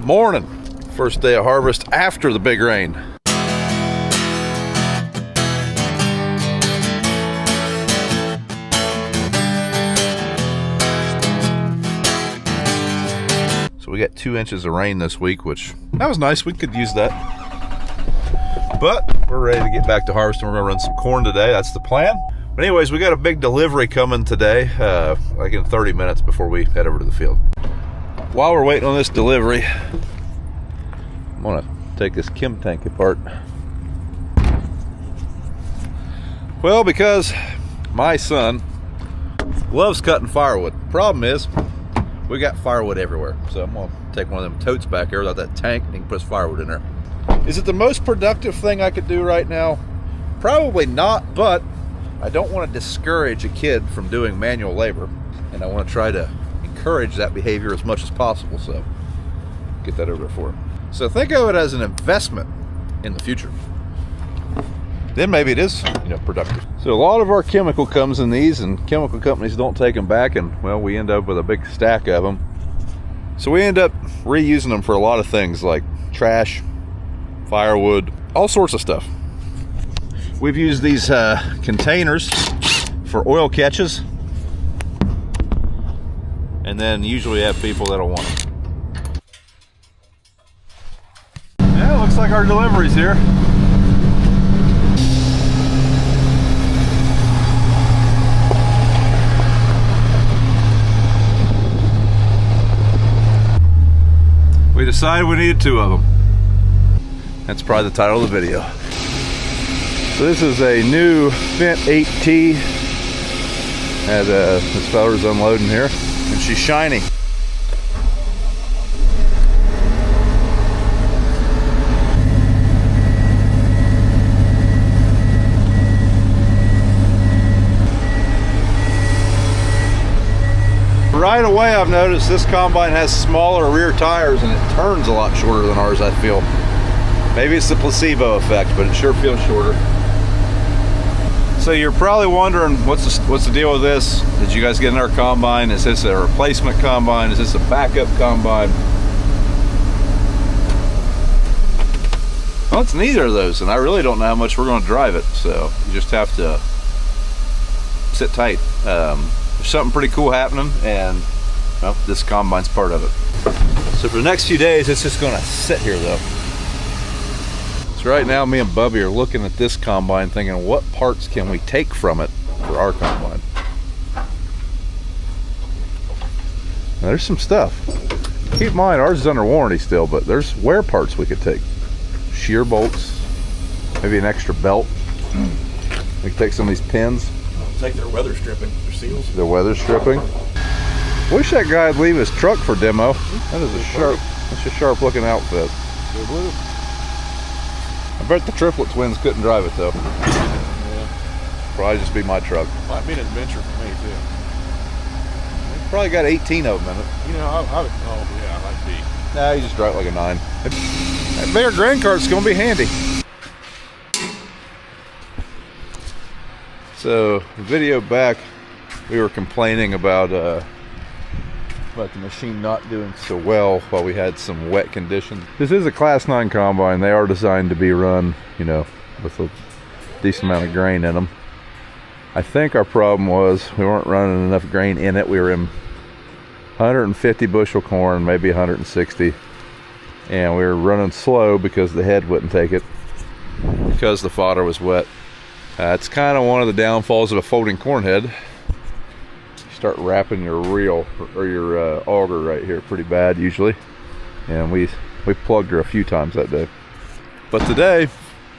Morning. First day of harvest after the big rain. So we got 2 inches of rain this week, which that was nice. We could use that. But we're ready to get back to harvest, and we're gonna run some corn today. That's the plan. But anyways, we got a big delivery coming today, like in 30 minutes before we head over to the field. While we're waiting on this delivery, I'm gonna take this chem tank apart. Well, because my son loves cutting firewood. Problem is, we got firewood everywhere. So I'm gonna take one of them totes back here without that tank and he can put his firewood in there. Is it the most productive thing I could do right now? Probably not, but I don't want to discourage a kid from doing manual labor, and I want to try to encourage that behavior as much as possible. So get that over there for him. So think of it as an investment in the future. Then maybe it is, productive. So a lot of our chemical comes in these, and chemical companies don't take them back, and well, we end up with a big stack of them. So we end up reusing them for a lot of things like trash, firewood, all sorts of stuff. We've used these containers for oil catches, and then usually have people that'll want them. Yeah, looks like our delivery's here. We decided we needed 2 of them. That's probably the title of the video. So this is a new Fendt 8T. And this fella's unloading here, and she's shiny. Right away, I've noticed this combine has smaller rear tires and it turns a lot shorter than ours, I feel. Maybe it's the placebo effect, but it sure feels shorter. So you're probably wondering, what's the deal with this? Did you guys get another combine? Is this a replacement combine? Is this a backup combine? Well, it's neither of those, and I really don't know how much we're going to drive it, so you just have to sit tight. There's something pretty cool happening, and well, this combine's part of it. So for the next few days, it's just going to sit here though. So right now, me and Bubby are looking at this combine thinking, what parts can we take from it for our combine? Now, there's some stuff. Keep in mind, ours is under warranty still, but there's wear parts we could take. Shear bolts, maybe an extra belt. We can take some of these pins. Take their weather stripping, their seals. The weather stripping. Wish that guy'd leave his truck for demo. That is that's a sharp looking outfit. I bet the triplet twins couldn't drive it though. Yeah. Probably just be my truck. Might be an adventure for me too. Probably got 18 of them in it. I might be. Nah, you just drive it like a 9. That bigger grain cart's gonna be handy. So, the video back, we were complaining about the machine not doing so well while we had some wet conditions. This is a Class 9 combine. They are designed to be run, with a decent amount of grain in them. I think our problem was we weren't running enough grain in it. We were in 150 bushel corn, maybe 160. And we were running slow because the head wouldn't take it, because the fodder was wet. It's kind of one of the downfalls of a folding corn head. You start wrapping your reel or your auger right here pretty bad usually, and we plugged her a few times that day. But today,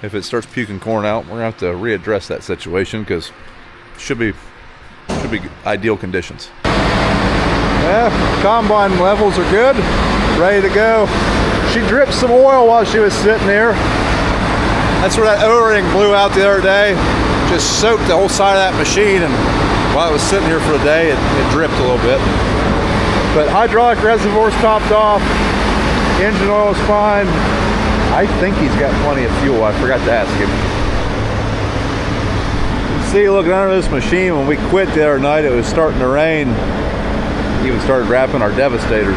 if it starts puking corn out, we're gonna have to readdress that situation, because it should be ideal conditions. Yeah, combine levels are good, ready to go. She dripped some oil while she was sitting there. That's where that O-ring blew out the other day. Just soaked the whole side of that machine, and while it was sitting here for a day, it dripped a little bit. But hydraulic reservoir's topped off. Engine oil's fine. I think he's got plenty of fuel. I forgot to ask him. You can see, looking under this machine, when we quit the other night, it was starting to rain. Even started wrapping our Devastators.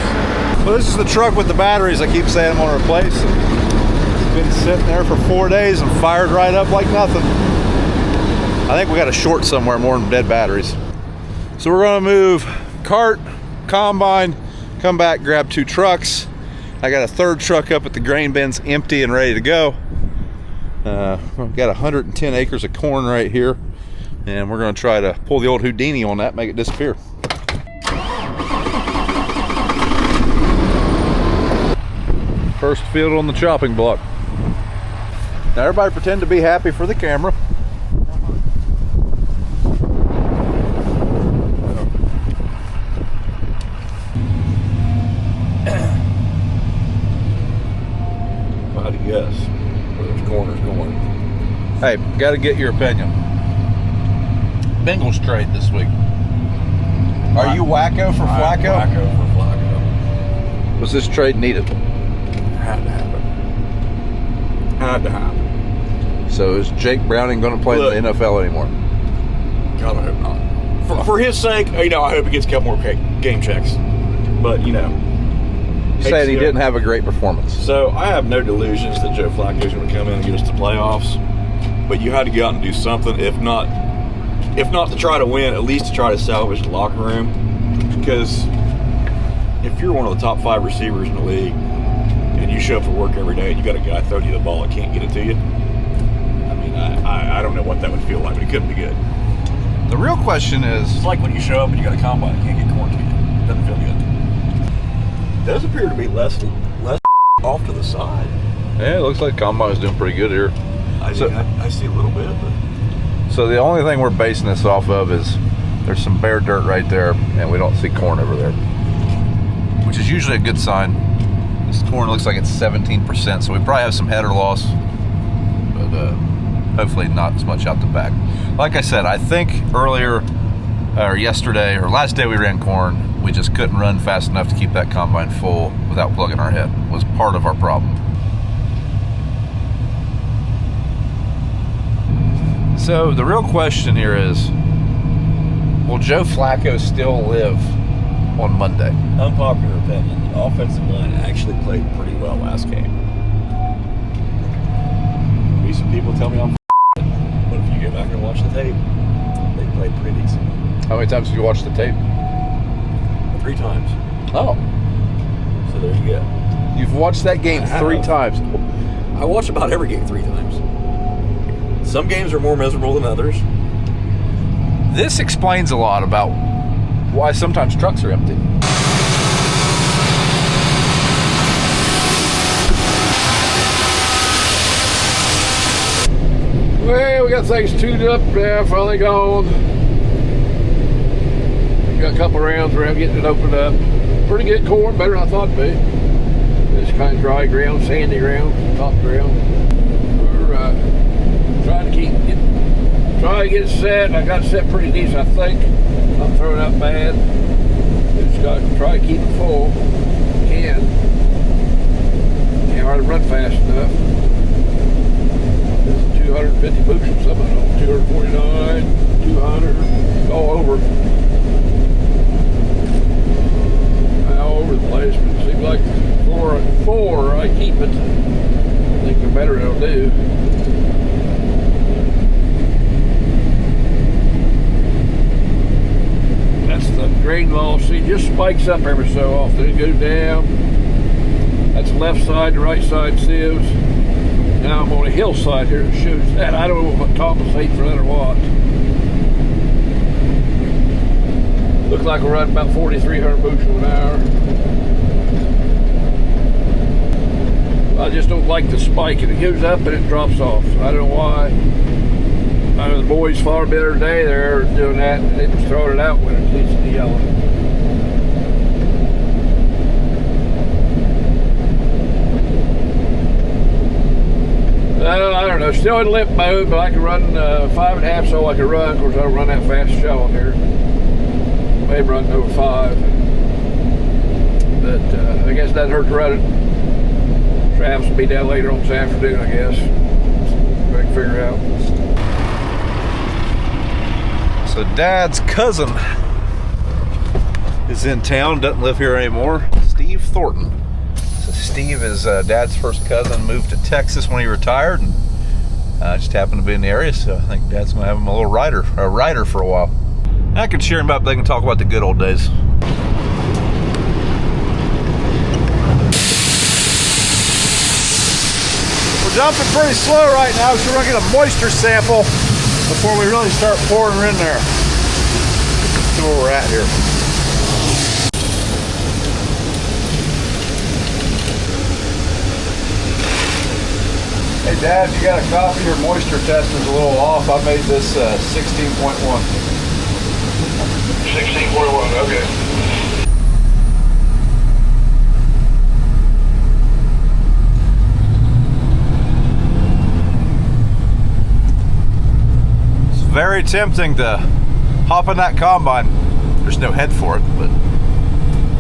Well, this is the truck with the batteries I keep saying I'm going to replace. It's been sitting there for 4 days and fired right up like nothing. I think we got a short somewhere more than dead batteries. So we're going to move cart, combine, come back, grab 2 trucks. I got a 3rd truck up at the grain bins empty and ready to go. We've got 110 acres of corn right here, and we're going to try to pull the old Houdini on that, make it disappear. First field on the chopping block. Now everybody pretend to be happy for the camera. How do you guess where those corners going? Hey, got to get your opinion. Bengals trade this week. Are you wacko for Flacco? Wacko for Flacco. Was this trade needed? Had to happen. Had to happen. So is Jake Browning going to play in the NFL anymore? God, I hope not. For his sake, I hope he gets a couple more game checks. But, Saying he didn't have a great performance. So I have no delusions that Joe Flacco is going to come in and get us to playoffs. But you had to go out and do something, if not to try to win, at least to try to salvage the locker room. Because if you're one of the top 5 receivers in the league and you show up for work every day and you got a guy throwing you the ball and can't get it to you, I don't know what that would feel like, but it couldn't be good. The real question is... It's like when you show up and you got a combine and can't get corn to you. It doesn't feel good. It does appear to be less off to the side. Yeah, it looks like Combine's doing pretty good here. I see a little bit, but... So the only thing we're basing this off of is there's some bare dirt right there, and we don't see corn over there, which is usually a good sign. This corn looks like it's 17%, so we probably have some header loss, but hopefully not as much out the back. Like I said, I think yesterday or last day we ran corn, we just couldn't run fast enough to keep that combine full without plugging our head. It was part of our problem. So the real question here is, will Joe Flacco still live on Monday? Unpopular opinion, the offensive line actually played pretty well last game. Maybe some people tell me I'm but if you go back and watch the tape, they played pretty decent. How many times did you watch the tape? 3 times. Oh. So there you go. You've watched that game 3 times. I watch about every game 3 times. Some games are more miserable than others. This explains a lot about why sometimes trucks are empty. Well, we got things tuned up now, finally gone. Got a couple rounds around getting it opened up. Pretty good corn, better than I thought it'd be. It's kind of dry ground, sandy ground, top ground. We're trying to get it set. I got it set pretty decent, I think. Not throwing out bad. Just got to try to keep it full. Can't hardly run fast enough. 250 bushels, some of them, 249, 200, all over the place, but it seems like 4 I keep it. I think the better it'll do. That's the grain loss. See, it just spikes up every so often. It goes down. That's the left side, the right side sieves. Now I'm on a hillside here that shows that. I don't know what compensates for that or what. Looks like we're running about 4,300 bushels an hour. I just don't like the spike, and it goes up and it drops off. So I don't know why. I know the boys far better today. They're doing that, and they just throwing it out when it leads to yellow. I don't know. Still in limp mode, but I can run 5.5, so I can run. Of course, I don't run that fast show on here. Maybe run over 5. But I guess it doesn't hurt to run it. Travis will be down later on this afternoon, I guess. I can figure it out. So Dad's cousin is in town, doesn't live here anymore. Steve Thornton. So Steve is Dad's first cousin, moved to Texas when he retired, and just happened to be in the area, so I think Dad's gonna have him a little rider for a while. I can cheer him up. They can talk about the good old days. We're dumping pretty slow right now, so we're gonna get a moisture sample before we really start pouring her in there. See where we're at here. Hey Dad, you got a copy? Your moisture test is a little off. I made this 16.1. 16.1, okay. It's very tempting to hop in that combine. There's no head for it, but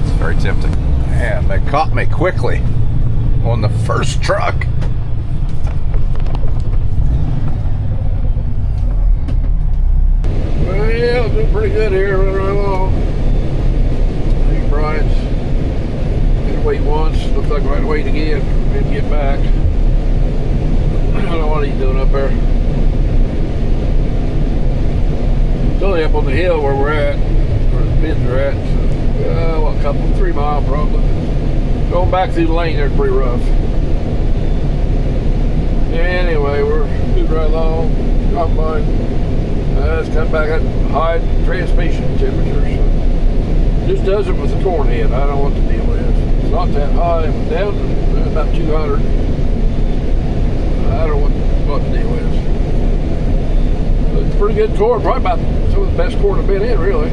it's very tempting. Man, they caught me quickly on the first truck. Well, yeah, doing pretty good here, running right along. I think Brian's gonna wait once. Looks like we're gonna wait again for him to get back. I don't know what he's doing up there. It's only up on the hill where we're at, where the bins are at. So, a couple, 3 mile probably. Going back through the lane there is pretty rough. Anyway, we're moving right along. Combine. It's come back at high transmission temperature, so just does it with the corn head. I don't know what the deal is. It's not that high, but down to about 200. I don't know what the deal is. But it's pretty good corn, probably about some of the best corn I've been in, really.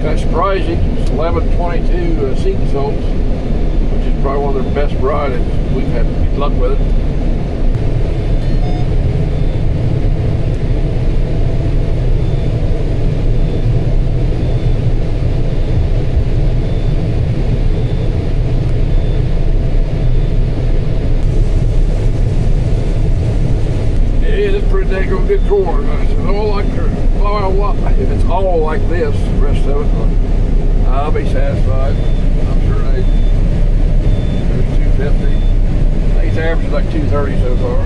Kind of surprising. It's 1122 seed salts, which is probably one of their best varieties. We've had good luck with it. Good corn. I said, oh, like if it's all like this, the rest of it, I'll be satisfied. I'm sure there's 250. I think it's averaged like 230 so far.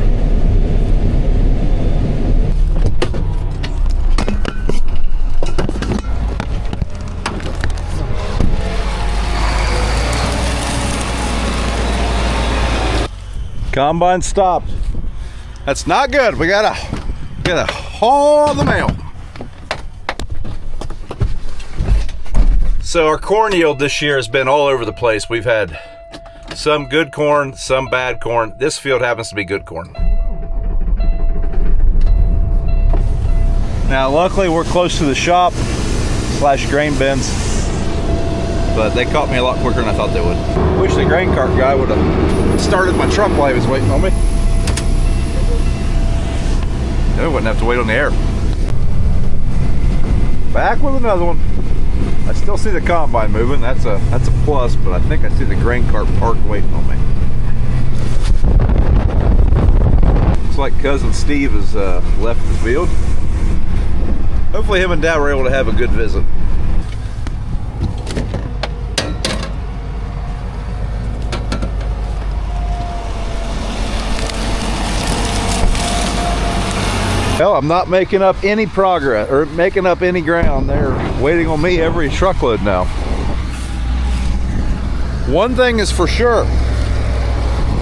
Combine stopped. That's not good. We gotta haul the mail. So our corn yield this year has been all over the place. We've had some good corn, some bad corn. This field happens to be good corn. Now luckily we're close to the shop / grain bins, but they caught me a lot quicker than I thought they would. Wish the grain cart guy would have started my truck while he was waiting on me. I wouldn't have to wait on the air. Back with another one. I still see the combine moving. That's a plus, but I think I see the grain cart parked waiting on me. Looks like cousin Steve has left the field. Hopefully him and Dad were able to have a good visit. Well, I'm not making up any progress or making up any ground. They're waiting on me every truckload now. One thing is for sure,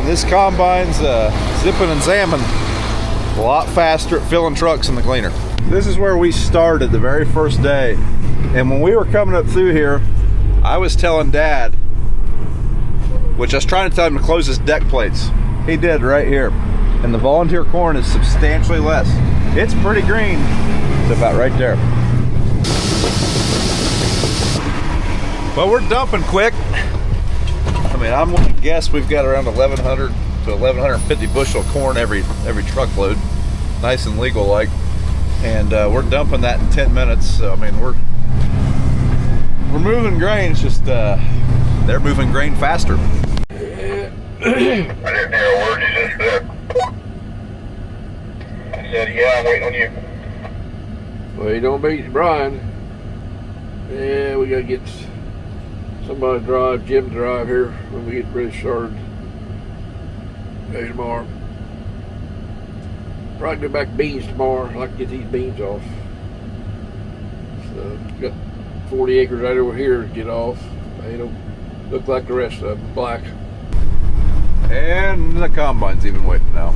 this combine's zipping and zamming a lot faster at filling trucks in the cleaner. This is where we started the very first day, and when we were coming up through here, I was telling Dad, which I was trying to tell him to close his deck plates. He did right here, and the volunteer corn is substantially less. It's pretty green. It's about right there. Well, we're dumping quick. I mean, I'm going to guess we've got around 1,100 to 1,150 bushel of corn every truckload, nice and legal like, and we're dumping that in 10 minutes. So I mean, we're moving grain. It's just they're moving grain faster. I didn't hear a word you just said. I said, yeah, I'm waiting on you. Well, you don't beat Brian. Yeah, we gotta get Somebody drive, Jim drive here when we get ready started. Maybe tomorrow. Probably go back beans tomorrow. I'd like to get these beans off. So got 40 acres right over here to get off. They don't look like the rest of them, black. And the combine's even waiting now.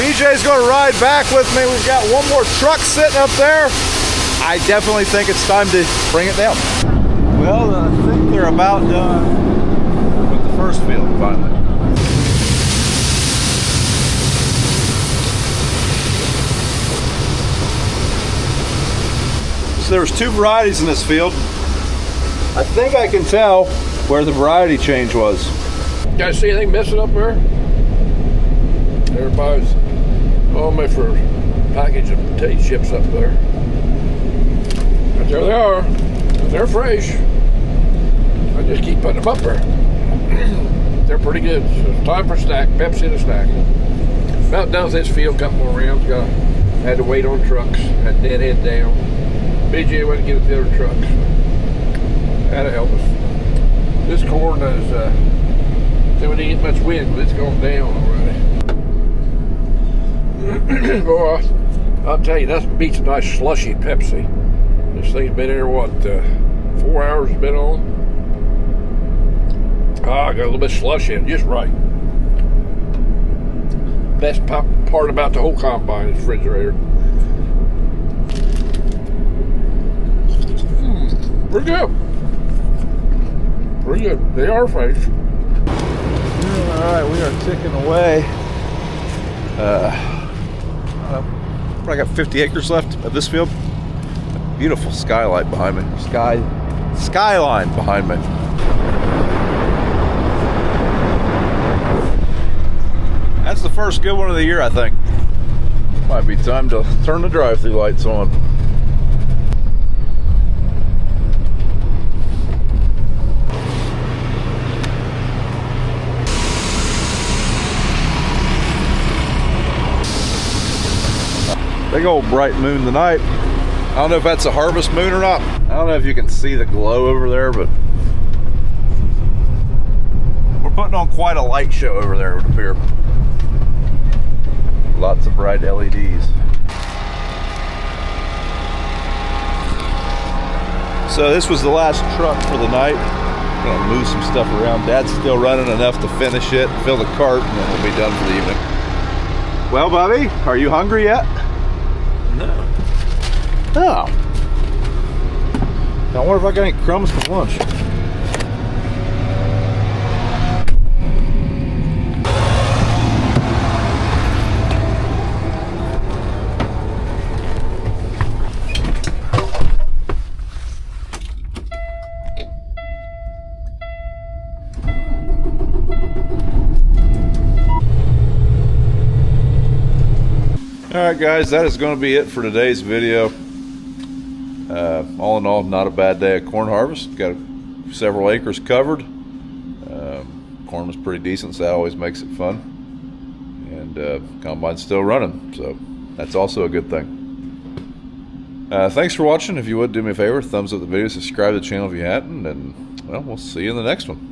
BJ's going to ride back with me. We've got one more truck sitting up there. I definitely think it's time to bring it down. Well, I think they're about done with the first field finally. So there was two varieties in this field. I think I can tell where the variety change was. Guys see anything missing up there? Everybody's on me for a package of potato chips up there. But there they are. They're fresh. I just keep putting them up there. They're pretty good. So it's time for a snack. Pepsi and a snack. About done with this field. Couple more rounds. Had to wait on trucks. Had deadhead down. BJ went to get at the other trucks. That'll help us. This corn is, we didn't get much wind, but it's going down already. Boy, I'll tell you, that beats a nice slushy Pepsi. This thing's been here, what, 4 hours it's been on? I got a little bit slushy in it, just right. Best part about the whole combine is the refrigerator. Pretty good. Pretty good. They are fresh. Alright, we are ticking away. I got 50 acres left of this field. Beautiful skylight behind me. Skyline behind me. That's the first good one of the year, I think. Might be time to turn the drive-through lights on. Big old bright moon tonight. I don't know if that's a harvest moon or not. I don't know if you can see the glow over there, but we're putting on quite a light show over there, it would appear. Lots of bright LEDs. So this was the last truck for the night. I'm gonna move some stuff around. Dad's still running enough to finish it, fill the cart, and then we'll be done for the evening. Well, Bobby, are you hungry yet? No. Oh. I wonder if I got any crumbs for lunch. Alright guys, that is going to be it for today's video. All in all, not a bad day of corn harvest. Got several acres covered. Corn was pretty decent, so that always makes it fun. And combine's still running, so that's also a good thing. Thanks for watching. If you would, do me a favor, thumbs up the video, subscribe to the channel if you hadn't, and well, we'll see you in the next one.